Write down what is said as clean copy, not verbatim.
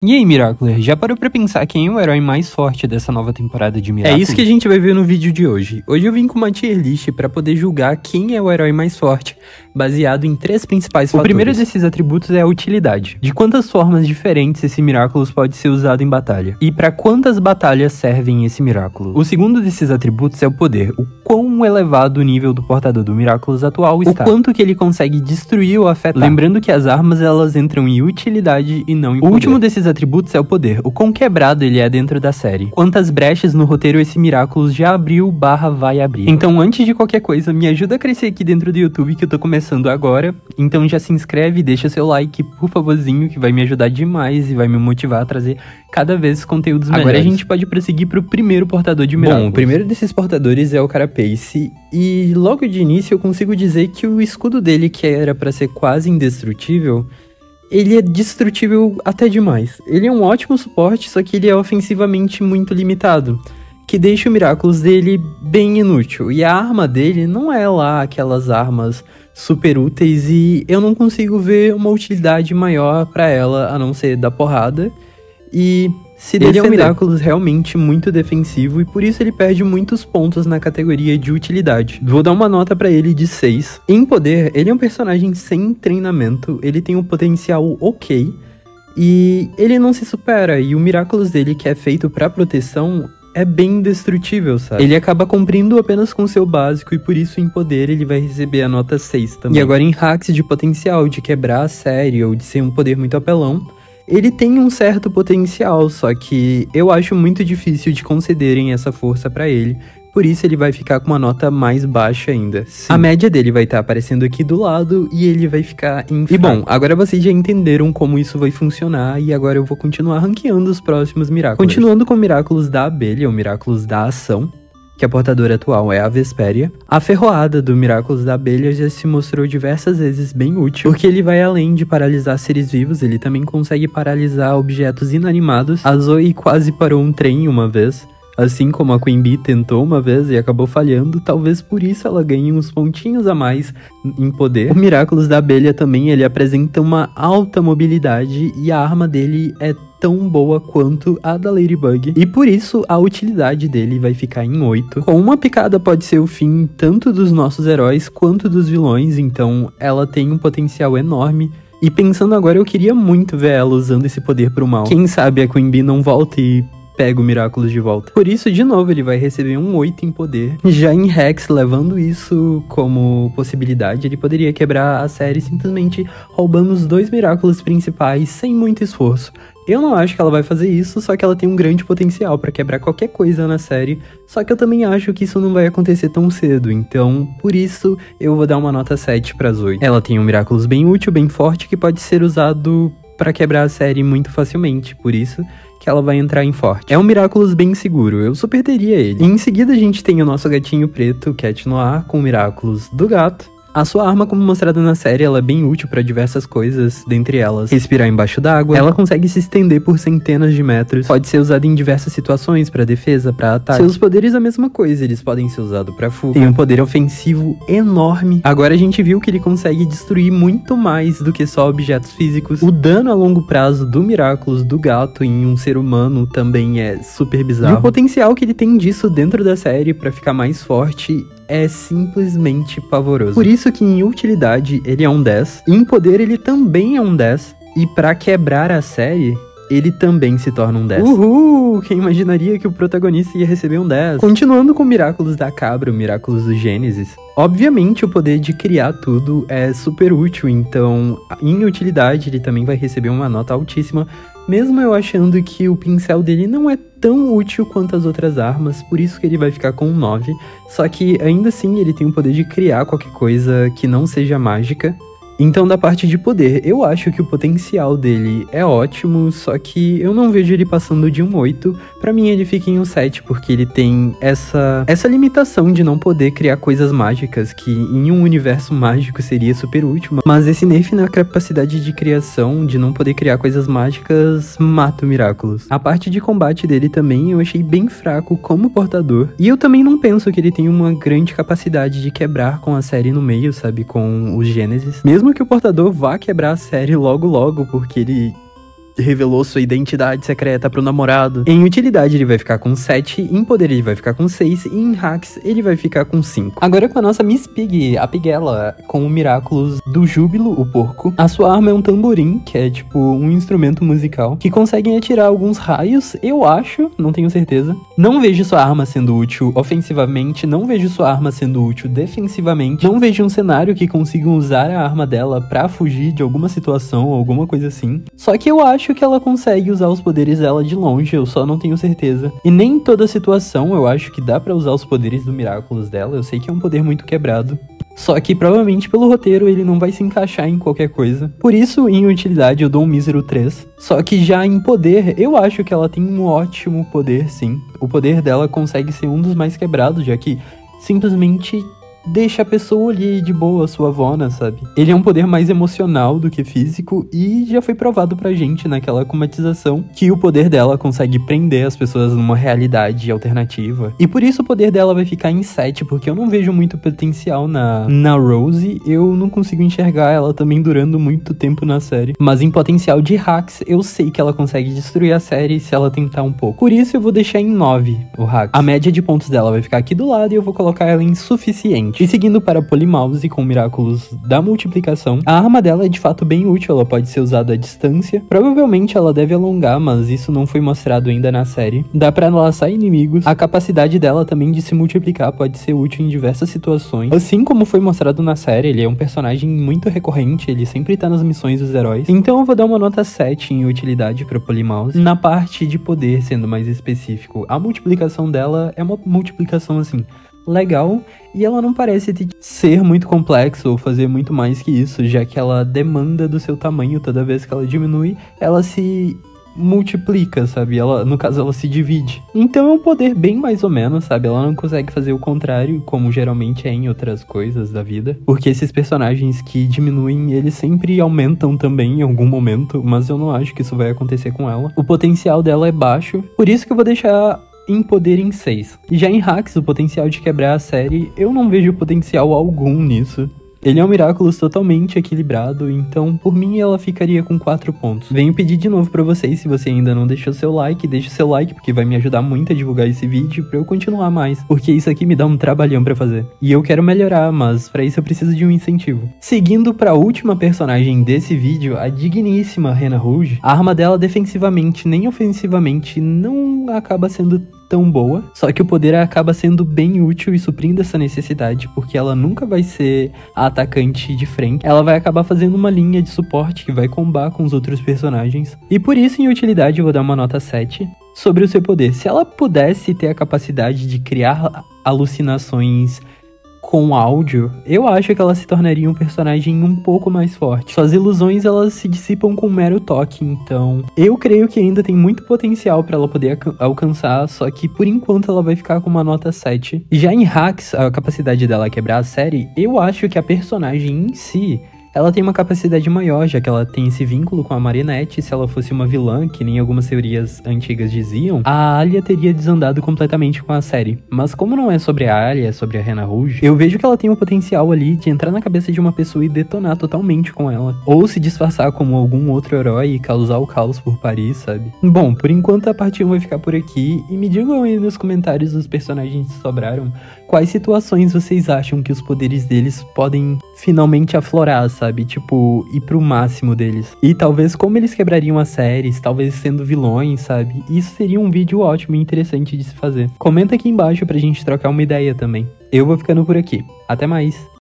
E aí, Miraculer, já parou pra pensar quem é o herói mais forte dessa nova temporada de Miraculous? É isso que a gente vai ver no vídeo de hoje. Hoje eu vim com uma tier list pra poder julgar quem é o herói mais forte, baseado em 3 principais fatores. O primeiro desses atributos é a utilidade. De quantas formas diferentes esse Miraculous pode ser usado em batalha? E pra quantas batalhas servem esse Miraculous? O segundo desses atributos é o poder. O quão elevado o nível do portador do Miraculous atual está. O quanto que ele consegue destruir ou afetar. Lembrando que as armas, elas entram em utilidade e não em poder. O último desses atributos é o poder, o quão quebrado ele é dentro da série. Quantas brechas no roteiro esse Miraculous já abriu / vai abrir. Então, antes de qualquer coisa, me ajuda a crescer aqui dentro do YouTube, que eu tô começando agora. Então já se inscreve e deixa seu like, por favorzinho, que vai me ajudar demais e vai me motivar a trazer cada vez conteúdos melhores. Agora a gente pode prosseguir pro primeiro portador de Miraculous. Bom, o primeiro desses portadores é o Carapace, e logo de início eu consigo dizer que o escudo dele, que era pra ser quase indestrutível, ele é destrutível até demais. Ele é um ótimo suporte, só que ele é ofensivamente muito limitado, que deixa o Miraculous dele bem inútil. E a arma dele não é lá aquelas armas super úteis, e eu não consigo ver uma utilidade maior pra ela, a não ser dar porrada e se defender. Ele é um Miraculous realmente muito defensivo, e por isso ele perde muitos pontos na categoria de utilidade. Vou dar uma nota pra ele de 6. Em poder, ele é um personagem sem treinamento, ele tem um potencial ok, e ele não se supera, e o Miraculous dele, que é feito pra proteção, é bem destrutível, sabe? Ele acaba cumprindo apenas com o seu básico, e por isso em poder ele vai receber a nota 6 também. E agora em hacks de potencial, de quebrar a série ou de ser um poder muito apelão, ele tem um certo potencial, só que eu acho muito difícil de concederem essa força pra ele, por isso ele vai ficar com uma nota mais baixa ainda. Sim. A média dele vai estar aparecendo aqui do lado e ele vai ficar em fraco. E bom, agora vocês já entenderam como isso vai funcionar, e agora eu vou continuar ranqueando os próximos Miraculous. Continuando com o Miraculous da abelha, o Miraculous da ação, que a portadora atual é a Vesperia. A ferroada do Miraculous da abelha já se mostrou diversas vezes bem útil, porque ele vai além de paralisar seres vivos, ele também consegue paralisar objetos inanimados. A Zoe quase parou um trem uma vez, assim como a Queen Bee tentou uma vez e acabou falhando, talvez por isso ela ganhe uns pontinhos a mais em poder. O Miraculous da abelha também, ele apresenta uma alta mobilidade, e a arma dele é tão boa quanto a da Ladybug, e por isso a utilidade dele vai ficar em 8. Com uma picada pode ser o fim tanto dos nossos heróis quanto dos vilões, então ela tem um potencial enorme. E pensando agora, eu queria muito ver ela usando esse poder pro mal. Quem sabe a Queen Bee não volta e pega o Miraculous de volta. Por isso, de novo, ele vai receber um 8 em poder. Já em Hex, levando isso como possibilidade, ele poderia quebrar a série simplesmente roubando os 2 Miraculous principais sem muito esforço. Eu não acho que ela vai fazer isso, só que ela tem um grande potencial pra quebrar qualquer coisa na série, só que eu também acho que isso não vai acontecer tão cedo, então, por isso, eu vou dar uma nota 7 pra Zoe. Ela tem um Miraculous bem útil, bem forte, que pode ser usado pra quebrar a série muito facilmente, por isso que ela vai entrar em forte. É um Miraculous bem seguro, eu super teria ele. E em seguida a gente tem o nosso gatinho preto, Cat Noir, com o Miraculous do gato. A sua arma, como mostrada na série, ela é bem útil para diversas coisas, dentre elas respirar embaixo d'água. Ela consegue se estender por centenas de metros, pode ser usada em diversas situações, para defesa, para ataque. Seus poderes a mesma coisa, eles podem ser usados para fuga. Tem um poder ofensivo enorme. Agora a gente viu que ele consegue destruir muito mais do que só objetos físicos. O dano a longo prazo do Miraculous do gato em um ser humano também é super bizarro. E o potencial que ele tem disso dentro da série para ficar mais forte é simplesmente pavoroso. Por isso que em utilidade ele é um 10, em poder ele também é um 10, e pra quebrar a série, ele também se torna um 10. Uhul! Quem imaginaria que o protagonista ia receber um 10? Continuando com o Miraculous da cabra, o Miraculous do Gênesis, obviamente o poder de criar tudo é super útil, então em utilidade ele também vai receber uma nota altíssima, mesmo eu achando que o pincel dele não é tão útil quanto as outras armas, por isso que ele vai ficar com um 9. Só que ainda assim ele tem o poder de criar qualquer coisa que não seja mágica. Então, da parte de poder, eu acho que o potencial dele é ótimo, só que eu não vejo ele passando de um 8. Pra mim, ele fica em um 7, porque ele tem essa limitação de não poder criar coisas mágicas, que em um universo mágico seria super útil. Mas esse nerf na capacidade de criação, de não poder criar coisas mágicas, mata o Miraculous. A parte de combate dele também eu achei bem fraco como portador. E eu também não penso que ele tem uma grande capacidade de quebrar com a série no meio, sabe, com os Gênesis. Mesmo que o portador vá quebrar a série logo, porque ele revelou sua identidade secreta pro namorado. Em utilidade ele vai ficar com 7, em poder ele vai ficar com 6 e em hacks ele vai ficar com 5. Agora com a nossa Miss Pig, a Piguela, com o Miraculous do Júbilo, o porco. A sua arma é um tamborim, que é tipo um instrumento musical, que conseguem atirar alguns raios, eu acho, não tenho certeza. Não vejo sua arma sendo útil ofensivamente, não vejo sua arma sendo útil defensivamente, não vejo um cenário que consiga usar a arma dela pra fugir de alguma situação ou alguma coisa assim. Só que eu acho que ela consegue usar os poderes dela de longe, eu só não tenho certeza. E nem em toda situação eu acho que dá pra usar os poderes do Miraculous dela, eu sei que é um poder muito quebrado. Só que provavelmente pelo roteiro ele não vai se encaixar em qualquer coisa. Por isso, em utilidade, eu dou um mísero 3. Só que já em poder, eu acho que ela tem um ótimo poder, sim. O poder dela consegue ser um dos mais quebrados, já que simplesmente deixa a pessoa ali de boa, suavona, sabe? Ele é um poder mais emocional do que físico e já foi provado pra gente naquela comatização que o poder dela consegue prender as pessoas numa realidade alternativa. E por isso o poder dela vai ficar em 7, porque eu não vejo muito potencial na Rose, eu não consigo enxergar ela também durando muito tempo na série. Mas em potencial de hacks, eu sei que ela consegue destruir a série se ela tentar um pouco. Por isso eu vou deixar em 9 o hacks. A média de pontos dela vai ficar aqui do lado e eu vou colocar ela em suficiente. E seguindo para a Polymouse com o Miraculous da multiplicação, a arma dela é de fato bem útil, ela pode ser usada à distância. Provavelmente ela deve alongar, mas isso não foi mostrado ainda na série. Dá pra laçar inimigos. A capacidade dela também de se multiplicar pode ser útil em diversas situações. Assim como foi mostrado na série, ele é um personagem muito recorrente, ele sempre tá nas missões dos heróis. Então eu vou dar uma nota 7 em utilidade pra Polymouse. Na parte de poder, sendo mais específico, a multiplicação dela é uma multiplicação assim legal, e ela não parece ser muito complexa ou fazer muito mais que isso, já que ela demanda do seu tamanho. Toda vez que ela diminui, ela se multiplica, sabe? No caso, ela se divide. Então é um poder bem mais ou menos, sabe? Ela não consegue fazer o contrário, como geralmente é em outras coisas da vida. Porque esses personagens que diminuem, eles sempre aumentam também em algum momento, mas eu não acho que isso vai acontecer com ela. O potencial dela é baixo, por isso que eu vou deixar em poder em 6. Já em hacks, o potencial de quebrar a série, eu não vejo potencial algum nisso. Ele é um Miraculous totalmente equilibrado, então por mim ela ficaria com 4 pontos. Venho pedir de novo pra vocês, se você ainda não deixou seu like, deixa o seu like, porque vai me ajudar muito a divulgar esse vídeo pra eu continuar mais, porque isso aqui me dá um trabalhão pra fazer. E eu quero melhorar, mas pra isso eu preciso de um incentivo. Seguindo pra última personagem desse vídeo, a digníssima Rena Rouge, a arma dela defensivamente nem ofensivamente não acaba sendo tão boa, só que o poder acaba sendo bem útil e suprindo essa necessidade, porque ela nunca vai ser a atacante de frente, ela vai acabar fazendo uma linha de suporte que vai combar com os outros personagens, e por isso em utilidade eu vou dar uma nota 7. Sobre o seu poder, se ela pudesse ter a capacidade de criar alucinações com áudio, eu acho que ela se tornaria um personagem um pouco mais forte. Suas ilusões, elas se dissipam com um mero toque, então eu creio que ainda tem muito potencial pra ela poder alcançar, só que por enquanto ela vai ficar com uma nota 7. Já em hacks, a capacidade dela quebrar a série, eu acho que a personagem em si, ela tem uma capacidade maior, já que ela tem esse vínculo com a Marinette. Se ela fosse uma vilã, que nem algumas teorias antigas diziam, a Alia teria desandado completamente com a série. Mas como não é sobre a Alia, é sobre a Rena Rouge, eu vejo que ela tem um potencial ali de entrar na cabeça de uma pessoa e detonar totalmente com ela. Ou se disfarçar como algum outro herói e causar o caos por Paris, sabe? Bom, por enquanto a parte 1 vai ficar por aqui. E me digam aí nos comentários dos personagens que sobraram, quais situações vocês acham que os poderes deles podem finalmente aflorar, sabe? Tipo, ir pro máximo deles. E talvez como eles quebrariam as séries, talvez sendo vilões, sabe? Isso seria um vídeo ótimo e interessante de se fazer. Comenta aqui embaixo pra gente trocar uma ideia também. Eu vou ficando por aqui. Até mais!